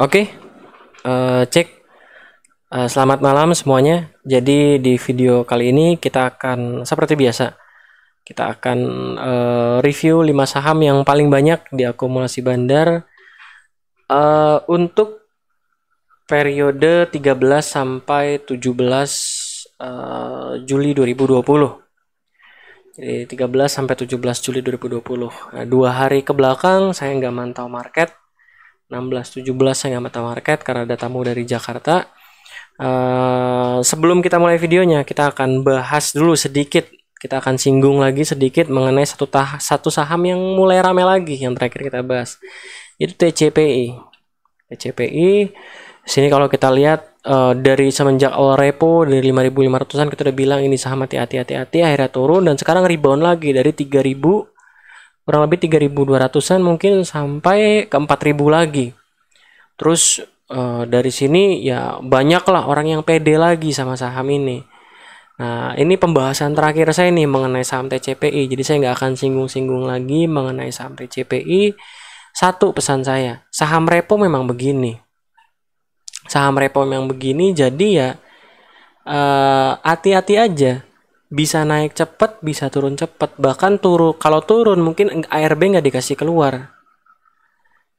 Oke, cek. Selamat malam semuanya. Jadi di video kali ini kita akan seperti biasa, kita akan review 5 saham yang paling banyak di akumulasi bandar untuk periode 13 sampai 17 Juli 2020. Jadi 13 sampai 17 Juli 2020. Nah, 2 hari ke belakang saya nggak mantau market. 16-17 saya nggak mantau market karena ada tamu dari Jakarta. Sebelum kita mulai videonya, kita akan bahas dulu sedikit. Kita akan singgung lagi sedikit mengenai satu saham yang mulai rame lagi yang terakhir kita bahas. Itu TCPI. TCPI sini kalau kita lihat dari semenjak awal repo dari 5.500-an kita udah bilang ini saham hati-hati, akhirnya turun dan sekarang rebound lagi dari 3.000 kurang lebih 3.200-an mungkin sampai ke 4.000 lagi. Terus dari sini ya banyaklah orang yang pede lagi sama saham ini. Nah, ini pembahasan terakhir saya nih mengenai saham TCPI. Jadi saya nggak akan singgung-singgung lagi mengenai saham TCPI. Satu pesan saya, saham repo memang begini. Saham repo memang begini, jadi ya hati-hati aja. Bisa naik cepat, bisa turun cepat. Bahkan kalau turun mungkin ARB nggak dikasih keluar.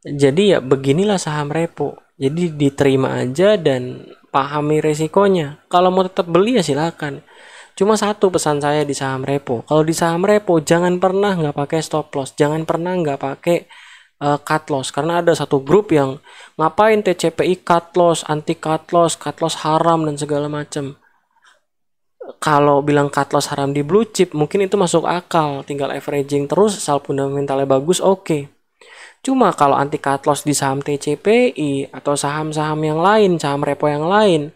Jadi ya beginilah saham repo. Jadi diterima aja dan pahami resikonya. Kalau mau tetap beli ya silakan. Cuma satu pesan saya di saham repo. Kalau di saham repo jangan pernah nggak pakai stop loss, jangan pernah nggak pakai cut loss. Karena ada satu grup yang ngapain TCPI cut loss, anti cut loss haram dan segala macam. Kalau bilang cut loss haram di blue chip mungkin itu masuk akal, tinggal averaging terus asal fundamentalnya bagus, oke. Cuma kalau anti cut loss di saham TCPI atau saham-saham yang lain, saham repo yang lain,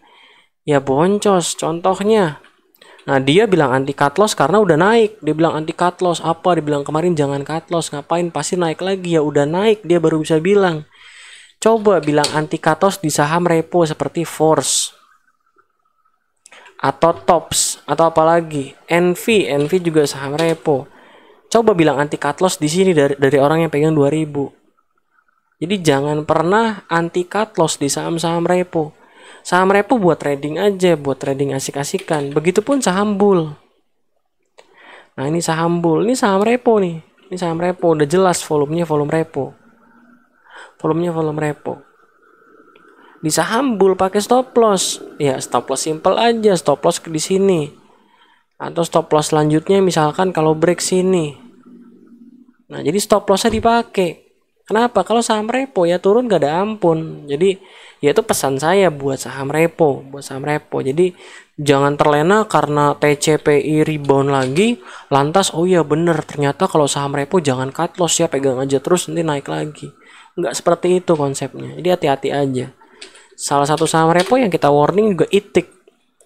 ya boncos. Contohnya, nah dia bilang anti cut loss karena udah naik. Dia bilang anti cut loss apa? Dia bilang kemarin jangan cut loss, ngapain? Pasti naik lagi, ya udah naik dia baru bisa bilang. Coba bilang anti cut loss di saham repo seperti Force atau Tops atau apalagi NV juga saham repo. Coba bilang anti cut loss di sini dari orang yang pegang 2000. Jadi jangan pernah anti cut loss di saham-saham repo. Saham repo buat trading aja, buat trading asik-asikan. Begitupun saham bull. Nah, ini saham bull, ini saham repo nih. Ini saham repo, udah jelas volumenya volume repo. Volumenya volume repo. Di saham bull pakai stop loss. Ya, stop loss simple aja, stop loss di sini. Atau stop loss selanjutnya misalkan kalau break sini. Nah, jadi stop lossnya dipakai. Kenapa? Kalau saham repo ya turun gak ada ampun. Jadi ya itu pesan saya buat saham repo, Jadi jangan terlena karena TCPI rebound lagi, lantas oh iya bener ternyata kalau saham repo jangan cut loss ya, pegang aja terus nanti naik lagi. Nggak seperti itu konsepnya. Jadi hati-hati aja. Salah satu saham repo yang kita warning juga ITIK.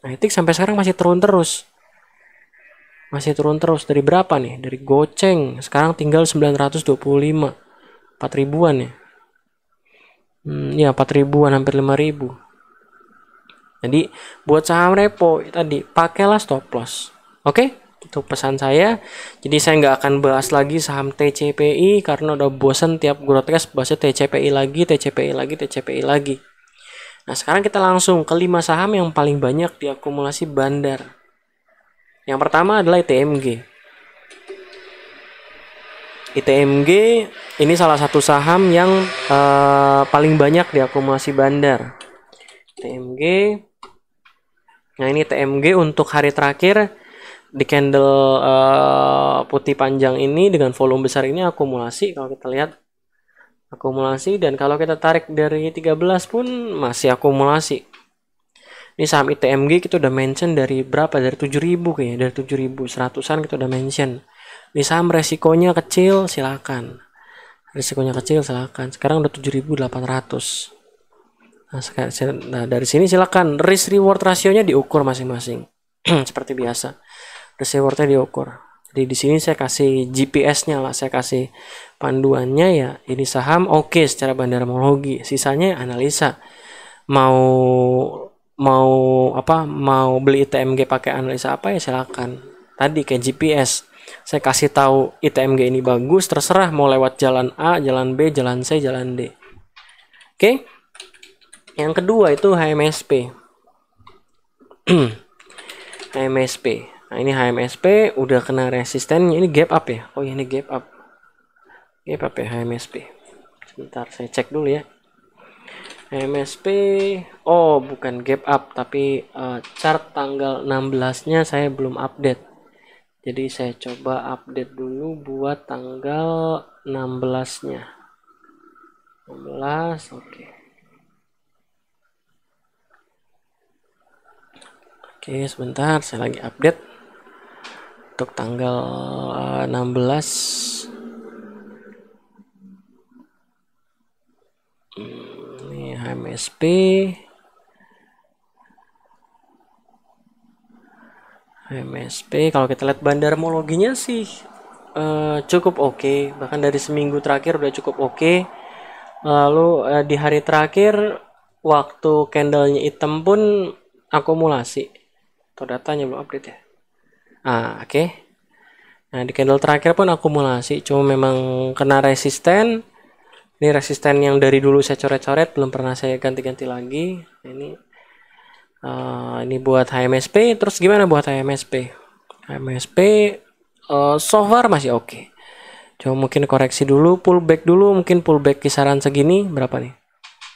Nah, ITIK sampai sekarang masih turun terus. Dari berapa nih? Dari goceng sekarang tinggal 925. 4 ribuan ya. Ya 4 ribuan hampir 5 ribu. Jadi buat saham repo tadi pakailah stop loss. Oke? Itu pesan saya. Jadi saya nggak akan bahas lagi saham TCPI karena udah bosan tiap broadcast bahasnya TCPI lagi. Nah, sekarang kita langsung ke 5 saham yang paling banyak diakumulasi bandar. Yang pertama adalah ITMG. ITMG ini salah satu saham yang paling banyak diakumulasi bandar. ITMG. Nah, ini ITMG untuk hari terakhir di candle putih panjang ini dengan volume besar ini akumulasi. Kalau kita lihat akumulasi, dan kalau kita tarik dari 13 pun masih akumulasi. Ini saham ITMG kita udah mention dari berapa? Dari 7.000 kayaknya, dari 7.100-an kita udah mention. Ini saham resikonya kecil, silakan. Sekarang udah 7.800. Nah, dari sini silakan risk reward rasionya diukur masing-masing. Seperti biasa. Risk rewardnya diukur. Jadi di sini saya kasih GPS-nya lah, saya kasih panduannya ya. Ini saham oke secara bandarmologi. Sisanya analisa. Mau beli ITMG pakai analisa apa ya silakan. Tadi kayak GPS. Saya kasih tahu ITMG ini bagus, terserah mau lewat jalan A, jalan B, jalan C, jalan D. Oke. Yang kedua itu HMSP. HMSP. Nah, ini HMSP udah kena resistennya. Ini gap up ya. Oh, ini gap up. Gap up ya HMSP. Sebentar saya cek dulu ya. HMSP, oh bukan gap up, tapi chart tanggal 16-nya saya belum update. Jadi saya coba update dulu buat tanggal 16-nya. 16, oke. Oke, sebentar saya lagi update untuk tanggal 16. Ini HMSP. HMSP kalau kita lihat bandarmologinya sih cukup oke. Bahkan dari seminggu terakhir udah cukup oke. Lalu di hari terakhir waktu candlenya hitam pun akumulasi. Atau datanya belum update ya. Oke. Nah, di candle terakhir pun akumulasi, cuma memang kena resisten. Ini resisten yang dari dulu saya coret-coret, belum pernah saya ganti-ganti lagi. Ini buat HMSP. Terus gimana buat HMSP? HMSP so far masih oke. Cuma mungkin koreksi dulu, pullback dulu, mungkin pullback kisaran segini berapa nih?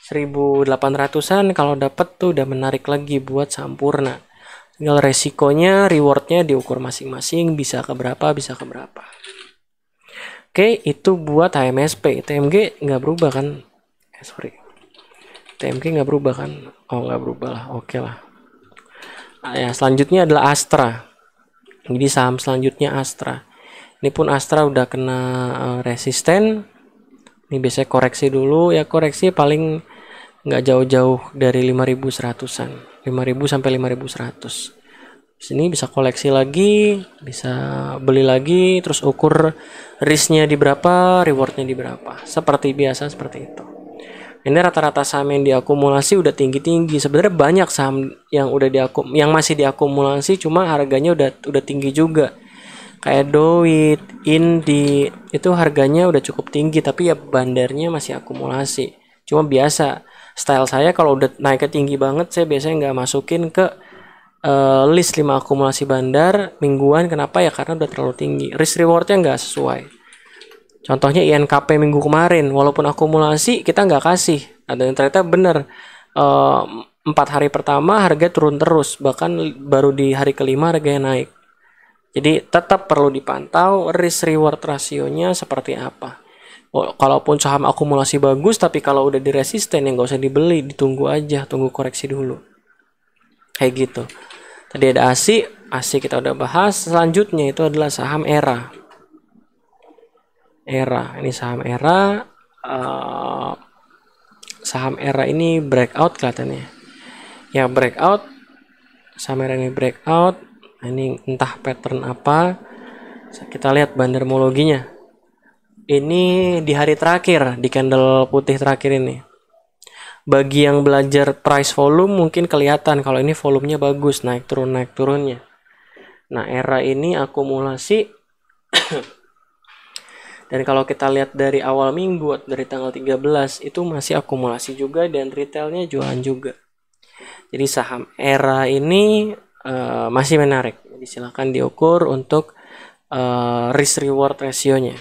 1800-an kalau dapat tuh udah menarik lagi buat Sampurna. Tinggal resikonya, rewardnya diukur masing-masing, bisa ke berapa, bisa ke berapa. Oke, itu buat HMSP. TMG nggak berubah kan? Sorry. TMG nggak berubah kan? Oh, nggak berubah lah. Oke lah. Ya, selanjutnya adalah Astra. Jadi saham selanjutnya Astra. Ini pun Astra udah kena resisten. Ini biasanya koreksi dulu. Ya koreksi paling nggak jauh-jauh dari 5.100-an. 5.000 sampai 5.100. Sini bisa koleksi lagi, bisa beli lagi, terus ukur risknya di berapa, rewardnya di berapa. Seperti biasa seperti itu. Ini rata-rata saham yang diakumulasi udah tinggi-tinggi. Sebenarnya banyak saham yang yang masih diakumulasi, cuma harganya udah tinggi juga. Kayak Doit, Indi, itu harganya udah cukup tinggi, tapi ya bandarnya masih akumulasi. Cuma biasa, style saya kalau udah naiknya tinggi banget, saya biasanya nggak masukin ke list 5 akumulasi bandar mingguan. Kenapa ya? Karena udah terlalu tinggi. Risk rewardnya nggak sesuai. Contohnya INKP minggu kemarin, walaupun akumulasi kita nggak kasih. Ada yang ternyata bener 4 hari pertama harga turun terus, bahkan baru di hari kelima harganya naik. Jadi tetap perlu dipantau risk reward rasionya seperti apa. Kalaupun saham akumulasi bagus, tapi kalau udah di resisten ya nggak usah dibeli, ditunggu aja, tunggu koreksi dulu. Kayak gitu. Tadi ada ASI kita udah bahas. Selanjutnya itu adalah saham ERA. Ini saham ERA. Saham ERA ini breakout kelihatannya. Ya breakout. Saham ERA ini breakout. Ini entah pattern apa. Kita lihat bandarmologinya. Ini di hari terakhir, di candle putih terakhir ini. Bagi yang belajar price volume mungkin kelihatan kalau ini volumenya bagus, naik turunnya. Nah, ERA ini akumulasi. Dan kalau kita lihat dari awal minggu, dari tanggal 13, itu masih akumulasi juga dan retailnya jualan juga. Jadi saham ERA ini masih menarik. Jadi silakan diukur untuk risk reward rasionya.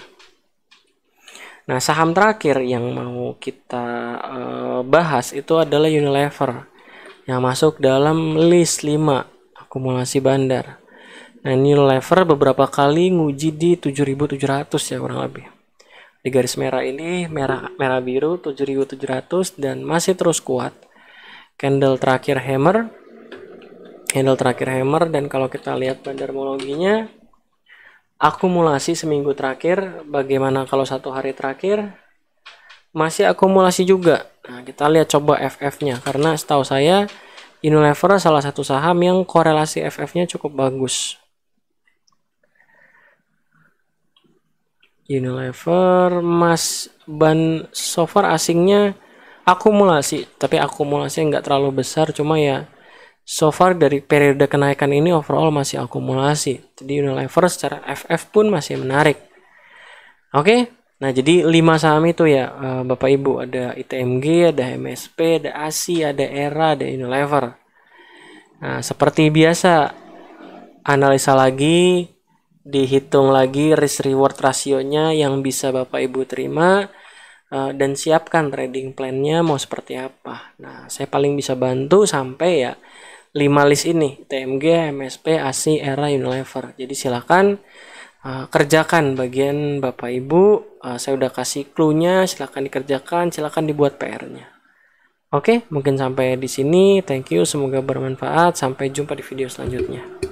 Nah, saham terakhir yang mau kita bahas itu adalah Unilever yang masuk dalam list 5 akumulasi bandar. Nah, Unilever beberapa kali nguji di 7.700 ya kurang lebih. Di garis merah ini merah biru 7.700 dan masih terus kuat. Candle terakhir hammer dan kalau kita lihat bandarmologinya akumulasi seminggu terakhir. Bagaimana kalau 1 hari terakhir? Masih akumulasi juga. Nah, kita lihat coba FF-nya. Karena setahu saya Unilever salah satu saham yang korelasi FF-nya cukup bagus. Unilever, so far asingnya akumulasi. Tapi akumulasinya nggak terlalu besar. Cuma ya so far dari periode kenaikan ini overall masih akumulasi. Jadi Unilever secara FF pun masih menarik. Oke, Nah, jadi 5 saham itu ya, Bapak Ibu, ada ITMG, ada MSP, ada ASI, ada ERA, ada Unilever. Nah, seperti biasa, analisa lagi, dihitung lagi risk reward rasionya yang bisa Bapak Ibu terima, dan siapkan trading plan-nya mau seperti apa. Nah, saya paling bisa bantu sampai ya 5 list ini, TMG, MSP, ASI, ERA, Unilever. Jadi silakan kerjakan bagian Bapak Ibu. Saya udah kasih clue-nya, silakan dikerjakan, silakan dibuat PR-nya. Oke, mungkin sampai di sini. Thank you, semoga bermanfaat. Sampai jumpa di video selanjutnya.